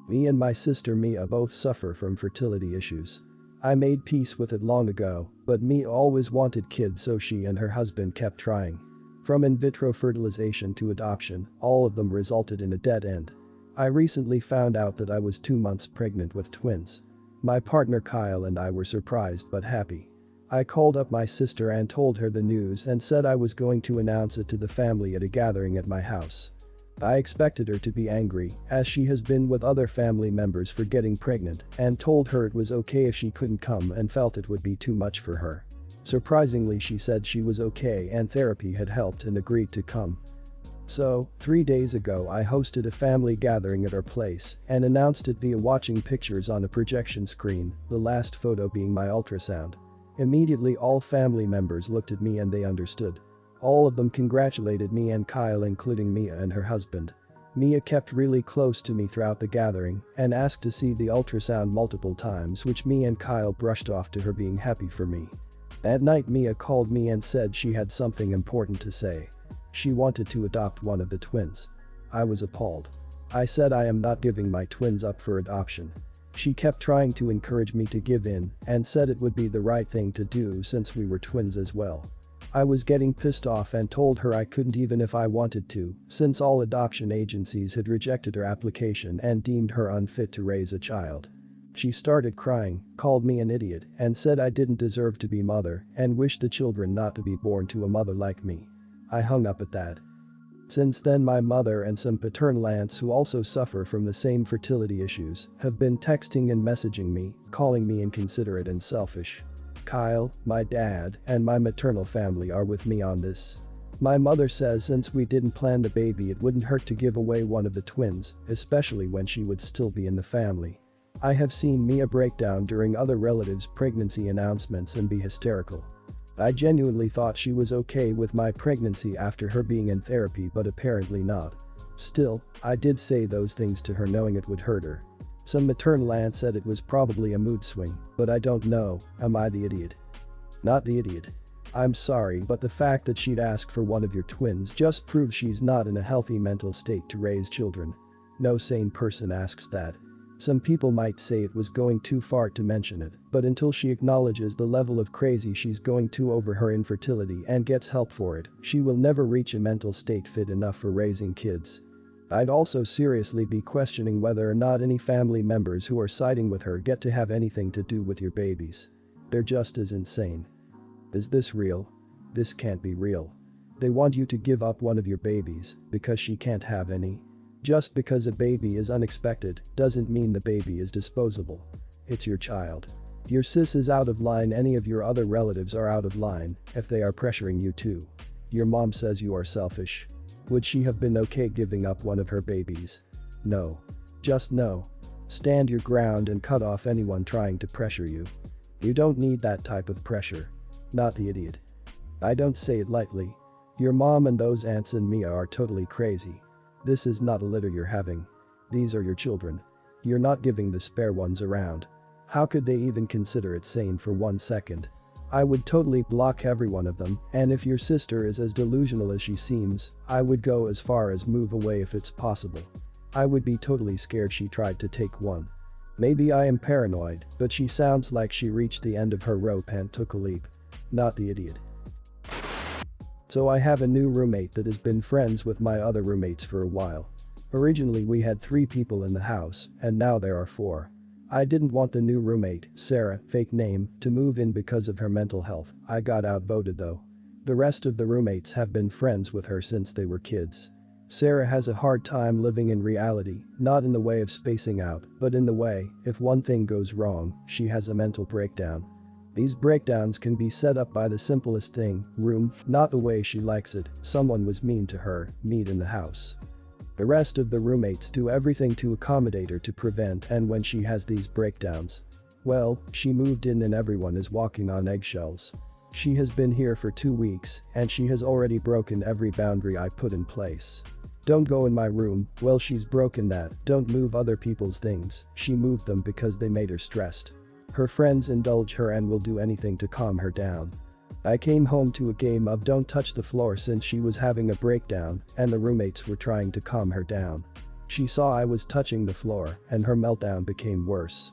Me and my sister Mia both suffer from fertility issues. I made peace with it long ago, but Mia always wanted kids, so she and her husband kept trying. From in vitro fertilization to adoption, all of them resulted in a dead end. I recently found out that I was 2 months pregnant with twins. My partner Kyle and I were surprised but happy. I called up my sister and told her the news and said I was going to announce it to the family at a gathering at my house. I expected her to be angry, as she has been with other family members for getting pregnant, and told her it was okay if she couldn't come and felt it would be too much for her. Surprisingly, she said she was okay and therapy had helped and agreed to come. So, 3 days ago I hosted a family gathering at our place and announced it via watching pictures on a projection screen, the last photo being my ultrasound. Immediately all family members looked at me and they understood. All of them congratulated me and Kyle, including Mia and her husband. Mia kept really close to me throughout the gathering and asked to see the ultrasound multiple times, which me and Kyle brushed off to her being happy for me. At night Mia called me and said she had something important to say. She wanted to adopt one of the twins. I was appalled. I said I am not giving my twins up for adoption. She kept trying to encourage me to give in and said it would be the right thing to do since we were twins as well. I was getting pissed off and told her I couldn't even if I wanted to, since all adoption agencies had rejected her application and deemed her unfit to raise a child. She started crying, called me an idiot, and said I didn't deserve to be mother and wished the children not to be born to a mother like me. I hung up at that. Since then my mother and some paternal aunts who also suffer from the same fertility issues have been texting and messaging me, calling me inconsiderate and selfish. Kyle, my dad, and my maternal family are with me on this. My mother says since we didn't plan the baby it wouldn't hurt to give away one of the twins, especially when she would still be in the family. I have seen Mia break down during other relatives' pregnancy announcements and be hysterical. I genuinely thought she was okay with my pregnancy after her being in therapy, but apparently not. Still, I did say those things to her knowing it would hurt her. Some maternal aunt said it was probably a mood swing, but I don't know, am I the idiot? Not the idiot. I'm sorry, but the fact that she'd ask for one of your twins just proves she's not in a healthy mental state to raise children. No sane person asks that. Some people might say it was going too far to mention it, but until she acknowledges the level of crazy she's going to over her infertility and gets help for it, she will never reach a mental state fit enough for raising kids. I'd also seriously be questioning whether or not any family members who are siding with her get to have anything to do with your babies. They're just as insane. Is this real? This can't be real. They want you to give up one of your babies because she can't have any. Just because a baby is unexpected doesn't mean the baby is disposable. It's your child. Your sis is out of line, any of your other relatives are out of line if they are pressuring you too. Your mom says you are selfish. Would she have been okay giving up one of her babies? No. Just no. Stand your ground and cut off anyone trying to pressure you. You don't need that type of pressure. Not the idiot. I don't say it lightly. Your mom and those aunts and Mia are totally crazy. This is not a litter you're having. These are your children. You're not giving the spare ones around. How could they even consider it sane for 1 second? I would totally block every one of them, and if your sister is as delusional as she seems, I would go as far as move away if it's possible. I would be totally scared she tried to take one. Maybe I am paranoid, but she sounds like she reached the end of her rope and took a leap. Not the idiot. So I have a new roommate that has been friends with my other roommates for a while. Originally we had 3 people in the house, and now there are 4. I didn't want the new roommate, Sarah, fake name, to move in because of her mental health. I got outvoted though. The rest of the roommates have been friends with her since they were kids. Sarah has a hard time living in reality, not in the way of spacing out, but in the way, if one thing goes wrong, she has a mental breakdown. These breakdowns can be set up by the simplest thing, room, not the way she likes it, someone was mean to her, meet in the house. The rest of the roommates do everything to accommodate her to prevent and when she has these breakdowns. Well, she moved in and everyone is walking on eggshells. She has been here for 2 weeks and she has already broken every boundary I put in place. Don't go in my room, well she's broken that, don't move other people's things, she moved them because they made her stressed. Her friends indulge her and will do anything to calm her down. I came home to a game of don't touch the floor since she was having a breakdown and the roommates were trying to calm her down. She saw I was touching the floor and her meltdown became worse.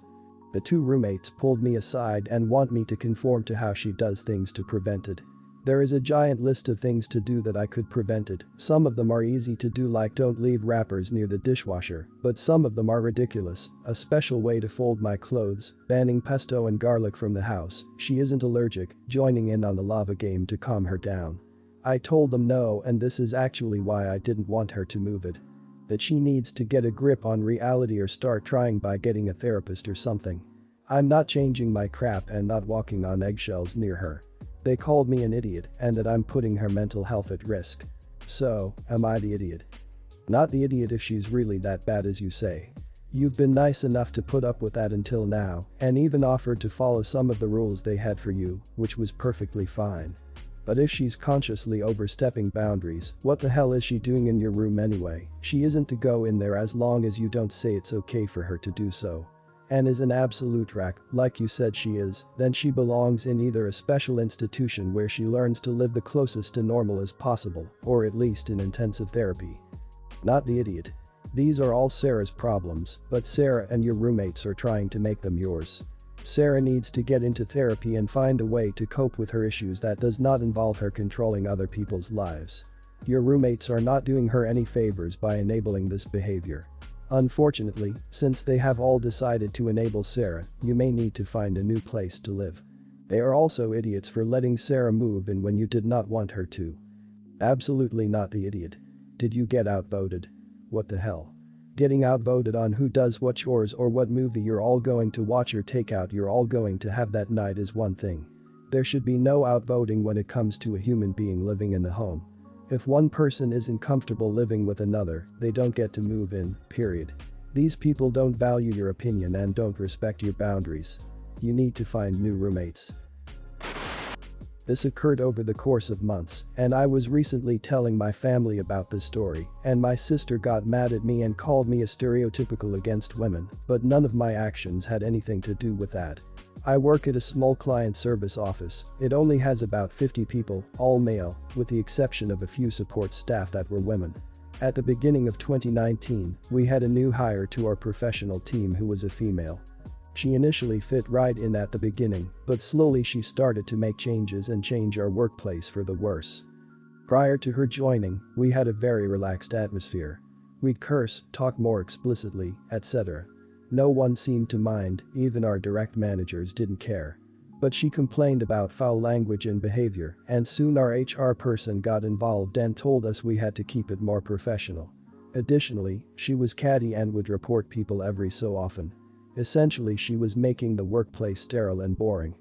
The two roommates pulled me aside and want me to conform to how she does things to prevent it. There is a giant list of things to do that I could prevent it. Some of them are easy to do, like don't leave wrappers near the dishwasher, but some of them are ridiculous. A special way to fold my clothes, banning pesto and garlic from the house, she isn't allergic, joining in on the lava game to calm her down. I told them no, and this is actually why I didn't want her to move it. That she needs to get a grip on reality or start trying by getting a therapist or something. I'm not changing my crap and not walking on eggshells near her. They called me an idiot and that I'm putting her mental health at risk. So, am I the idiot? Not the idiot if she's really that bad as you say. You've been nice enough to put up with that until now and even offered to follow some of the rules they had for you, which was perfectly fine. But if she's consciously overstepping boundaries, what the hell is she doing in your room anyway? She isn't to go in there as long as you don't say it's okay for her to do so. And is an absolute wreck, like you said she is, then she belongs in either a special institution where she learns to live the closest to normal as possible, or at least in intensive therapy. Not the idiot. These are all Sarah's problems, but Sarah and your roommates are trying to make them yours. Sarah needs to get into therapy and find a way to cope with her issues that does not involve her controlling other people's lives. Your roommates are not doing her any favors by enabling this behavior. Unfortunately, since they have all decided to enable Sarah, you may need to find a new place to live. They are also idiots for letting Sarah move in when you did not want her to. Absolutely not the idiot. Did you get outvoted? What the hell? Getting outvoted on who does what chores or what movie you're all going to watch or takeout you're all going to have that night is one thing. There should be no outvoting when it comes to a human being living in the home. If one person isn't comfortable living with another, they don't get to move in, period. These people don't value your opinion and don't respect your boundaries. You need to find new roommates. This occurred over the course of months, and I was recently telling my family about this story, and my sister got mad at me and called me a stereotypical against women, but none of my actions had anything to do with that. I work at a small client service office. It only has about 50 people, all male, with the exception of a few support staff that were women. At the beginning of 2019, we had a new hire to our professional team who was a female. She initially fit right in at the beginning, but slowly she started to make changes and change our workplace for the worse. Prior to her joining, we had a very relaxed atmosphere. We'd curse, talk more explicitly, etc. No one seemed to mind, even our direct managers didn't care. But she complained about foul language and behavior, and soon our HR person got involved and told us we had to keep it more professional. Additionally, she was catty and would report people every so often. Essentially, she was making the workplace sterile and boring.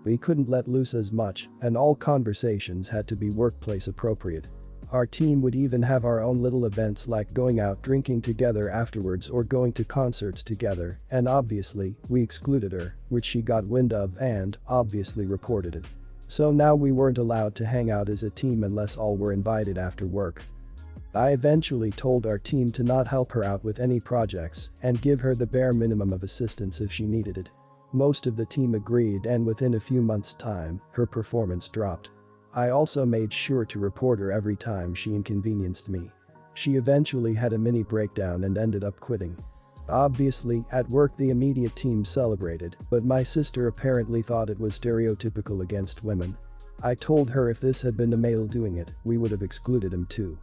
We couldn't let loose as much, and all conversations had to be workplace appropriate. Our team would even have our own little events like going out drinking together afterwards or going to concerts together, and obviously, we excluded her, which she got wind of and, obviously, reported it. So now we weren't allowed to hang out as a team unless all were invited after work. I eventually told our team to not help her out with any projects and give her the bare minimum of assistance if she needed it. Most of the team agreed, and within a few months' time, her performance dropped. I also made sure to report her every time she inconvenienced me. She eventually had a mini breakdown and ended up quitting. Obviously, at work the immediate team celebrated, but my sister apparently thought it was stereotypical against women. I told her if this had been a male doing it, we would have excluded him too.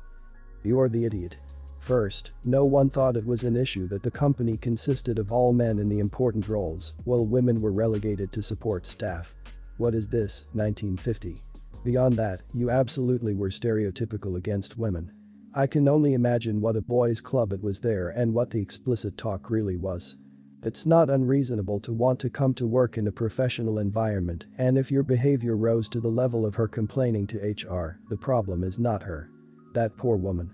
You're the idiot. First, no one thought it was an issue that the company consisted of all men in the important roles, while women were relegated to support staff. What is this, 1950? Beyond that, you absolutely were stereotypical against women. I can only imagine what a boys' club it was there and what the explicit talk really was. It's not unreasonable to want to come to work in a professional environment, and if your behavior rose to the level of her complaining to HR, the problem is not her. That poor woman.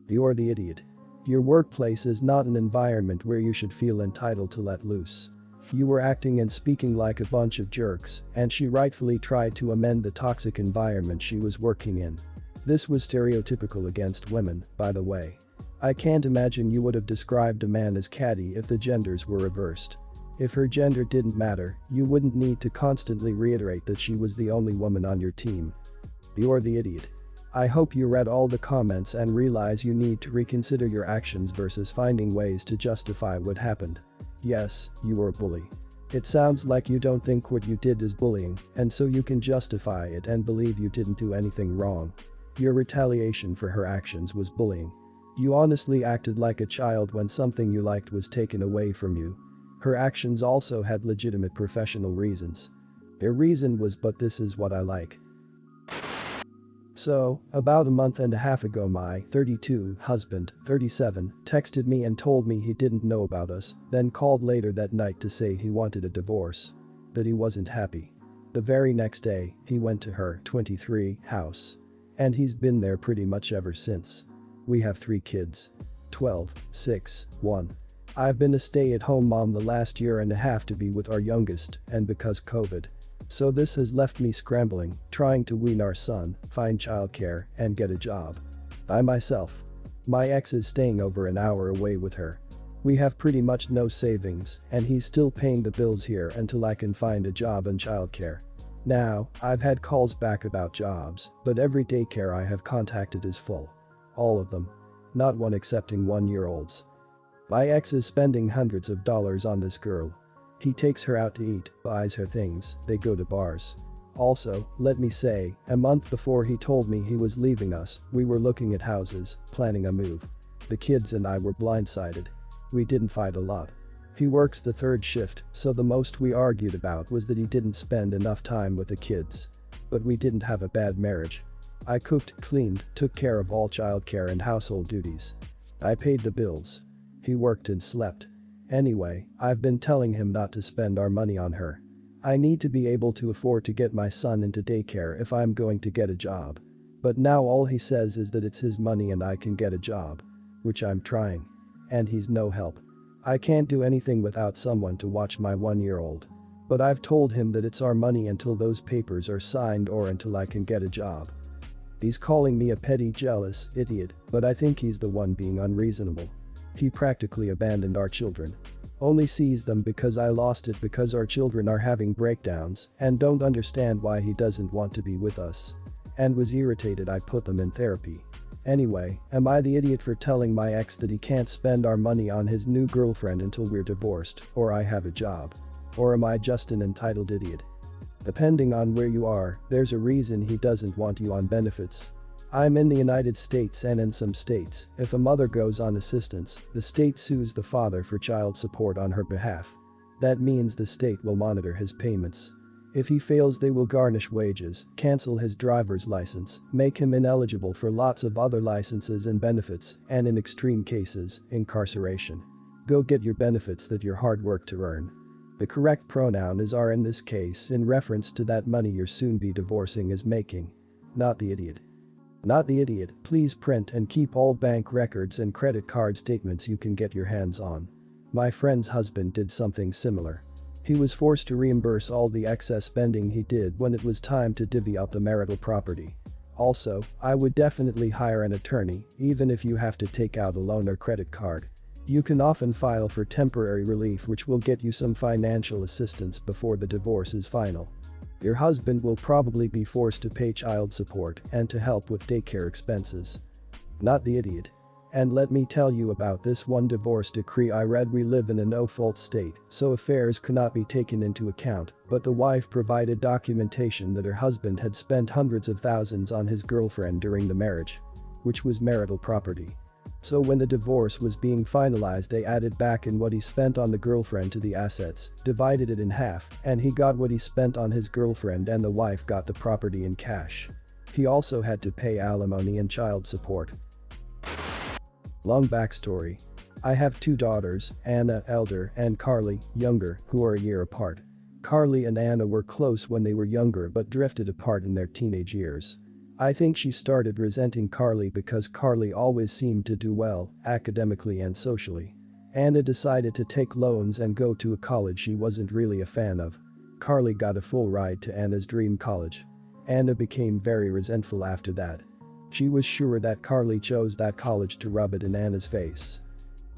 You're the idiot. Your workplace is not an environment where you should feel entitled to let loose. You were acting and speaking like a bunch of jerks, and she rightfully tried to amend the toxic environment she was working in. This was stereotypical against women, by the way. I can't imagine you would have described a man as catty if the genders were reversed. If her gender didn't matter, you wouldn't need to constantly reiterate that she was the only woman on your team. You're the idiot. I hope you read all the comments and realize you need to reconsider your actions versus finding ways to justify what happened. Yes, you were a bully. It sounds like you don't think what you did is bullying, and so you can justify it and believe you didn't do anything wrong. Your retaliation for her actions was bullying. You honestly acted like a child when something you liked was taken away from you. Her actions also had legitimate professional reasons. Their reason was, "But this is what I like." So, about a month and a half ago my 32 husband, 37, texted me and told me he didn't know about us, then called later that night to say he wanted a divorce. That he wasn't happy. The very next day, he went to her 23 house. And he's been there pretty much ever since. We have 3 kids. 12, 6, 1. I've been a stay-at-home mom the last year and a half to be with our youngest, and because COVID. So this has left me scrambling, trying to wean our son, find childcare, and get a job. By myself. My ex is staying over an hour away with her. We have pretty much no savings, and he's still paying the bills here until I can find a job and childcare. Now, I've had calls back about jobs, but every daycare I have contacted is full. All of them. Not one accepting 1-year-olds. My ex is spending hundreds of dollars on this girl. He takes her out to eat, buys her things, they go to bars. Also, let me say, a month before he told me he was leaving us, we were looking at houses, planning a move. The kids and I were blindsided. We didn't fight a lot. He works the 3rd shift, so the most we argued about was that he didn't spend enough time with the kids. But we didn't have a bad marriage. I cooked, cleaned, took care of all childcare and household duties. I paid the bills. He worked and slept. Anyway, I've been telling him not to spend our money on her. I need to be able to afford to get my son into daycare if I'm going to get a job. But now all he says is that it's his money and I can get a job. Which I'm trying. And he's no help. I can't do anything without someone to watch my 1-year-old. But I've told him that it's our money until those papers are signed or until I can get a job. He's calling me a petty, jealous idiot, but I think he's the one being unreasonable. He practically abandoned our children. Only sees them because I lost it because our children are having breakdowns and don't understand why he doesn't want to be with us. And was irritated I put them in therapy. Anyway, am I the idiot for telling my ex that he can't spend our money on his new girlfriend until we're divorced or I have a job? Or am I just an entitled idiot? Depending on where you are, there's a reason he doesn't want you on benefits. I'm in the United States, and in some states, if a mother goes on assistance, the state sues the father for child support on her behalf. That means the state will monitor his payments. If he fails, they will garnish wages, cancel his driver's license, make him ineligible for lots of other licenses and benefits, and in extreme cases, incarceration. Go get your benefits that your hard work to earn. The correct pronoun is "are" in this case in reference to that money your soon-be divorcing is making. Not the idiot. Not the idiot. Please print and keep all bank records and credit card statements you can get your hands on. My friend's husband did something similar. He was forced to reimburse all the excess spending he did when it was time to divvy up the marital property. Also, I would definitely hire an attorney, even if you have to take out a loan or credit card. You can often file for temporary relief, which will get you some financial assistance before the divorce is final. Your husband will probably be forced to pay child support and to help with daycare expenses. Not the idiot. And let me tell you about this one divorce decree I read. We live in a no-fault state, so affairs cannot be taken into account, but the wife provided documentation that her husband had spent hundreds of thousands on his girlfriend during the marriage, which was marital property. So when the divorce was being finalized, they added back in what he spent on the girlfriend to the assets, divided it in half, and he got what he spent on his girlfriend and the wife got the property in cash. He also had to pay alimony and child support. Long backstory. I have 2 daughters, Anna, elder, and Carly, younger, who are a year apart. Carly and Anna were close when they were younger but drifted apart in their teenage years. I think she started resenting Carly because Carly always seemed to do well, academically and socially. Anna decided to take loans and go to a college she wasn't really a fan of. Carly got a full ride to Anna's dream college. Anna became very resentful after that. She was sure that Carly chose that college to rub it in Anna's face.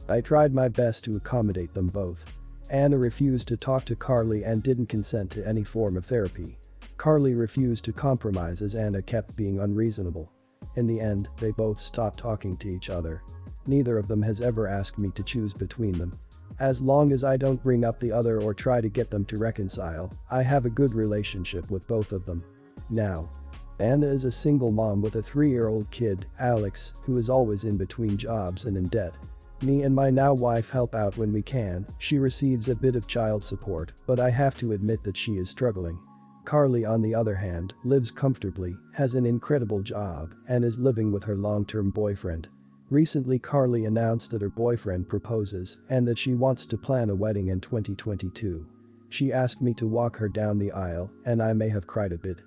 I tried my best to accommodate them both. Anna refused to talk to Carly and didn't consent to any form of therapy. Carly refused to compromise as Anna kept being unreasonable. In the end, they both stopped talking to each other. Neither of them has ever asked me to choose between them. As long as I don't bring up the other or try to get them to reconcile, I have a good relationship with both of them. Now, Anna is a single mom with a 3-year-old kid, Alex, who is always in between jobs and in debt. Me and my now wife help out when we can. She receives a bit of child support, but I have to admit that she is struggling. Carly, on the other hand, lives comfortably, has an incredible job, and is living with her long-term boyfriend. Recently, Carly announced that her boyfriend proposes and that she wants to plan a wedding in 2022. She asked me to walk her down the aisle, and I may have cried a bit.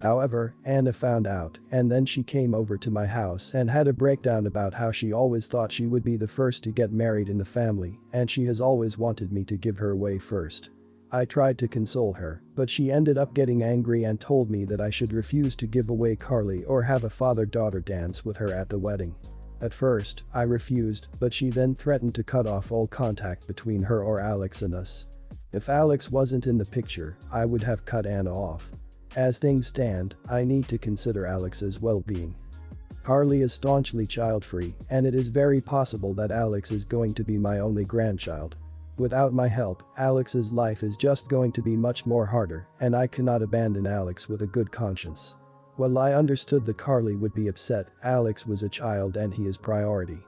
However, Anna found out, and then she came over to my house and had a breakdown about how she always thought she would be the first to get married in the family, and she has always wanted me to give her away first. I tried to console her, but she ended up getting angry and told me that I should refuse to give away Carly or have a father-daughter dance with her at the wedding. At first, I refused, but she then threatened to cut off all contact between her or Alex and us. If Alex wasn't in the picture, I would have cut Anna off. As things stand, I need to consider Alex's well-being. Carly is staunchly child-free, and it is very possible that Alex is going to be my only grandchild. Without my help, Alex's life is just going to be much more harder, and I cannot abandon Alex with a good conscience. While I understood that Carly would be upset, Alex was a child and he is priority.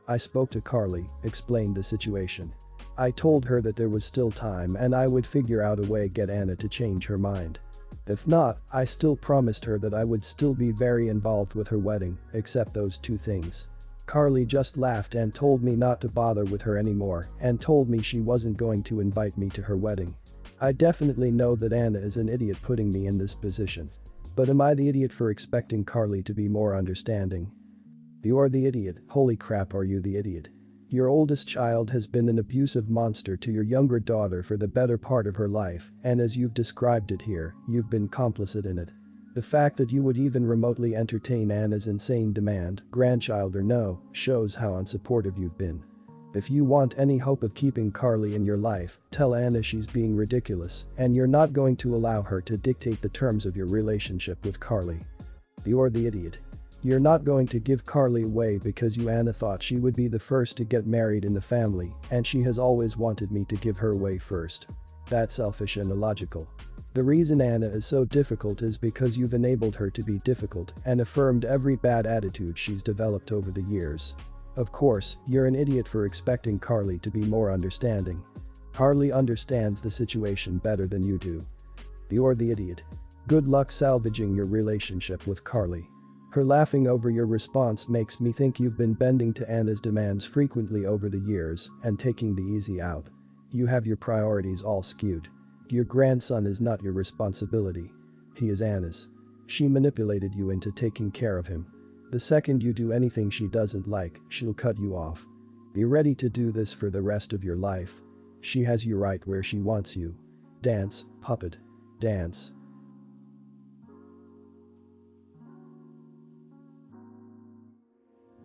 I spoke to Carly, explained the situation. I told her that there was still time and I would figure out a way to get Anna to change her mind. If not, I still promised her that I would still be very involved with her wedding, except those two things. Carly just laughed and told me not to bother with her anymore and told me she wasn't going to invite me to her wedding. I definitely know that Anna is an idiot putting me in this position. But am I the idiot for expecting Carly to be more understanding? You're the idiot. Holy crap, are you the idiot? Your oldest child has been an abusive monster to your younger daughter for the better part of her life, and as you've described it here, you've been complicit in it. The fact that you would even remotely entertain Anna's insane demand, grandchild or no, shows how unsupportive you've been. If you want any hope of keeping Carly in your life, tell Anna she's being ridiculous, and you're not going to allow her to dictate the terms of your relationship with Carly. You're the idiot. You're not going to give Carly away because Anna thought she would be the first to get married in the family, and she has always wanted me to give her away first. That's selfish and illogical. The reason Anna is so difficult is because you've enabled her to be difficult and affirmed every bad attitude she's developed over the years. Of course, you're an idiot for expecting Carly to be more understanding. Carly understands the situation better than you do. You're the idiot. Good luck salvaging your relationship with Carly. Her laughing over your response makes me think you've been bending to Anna's demands frequently over the years and taking the easy out. You have your priorities all skewed. Your grandson is not your responsibility. He is Anna's. She manipulated you into taking care of him. The second you do anything she doesn't like, she'll cut you off. Be ready to do this for the rest of your life. She has you right where she wants you. Dance, puppet. Dance.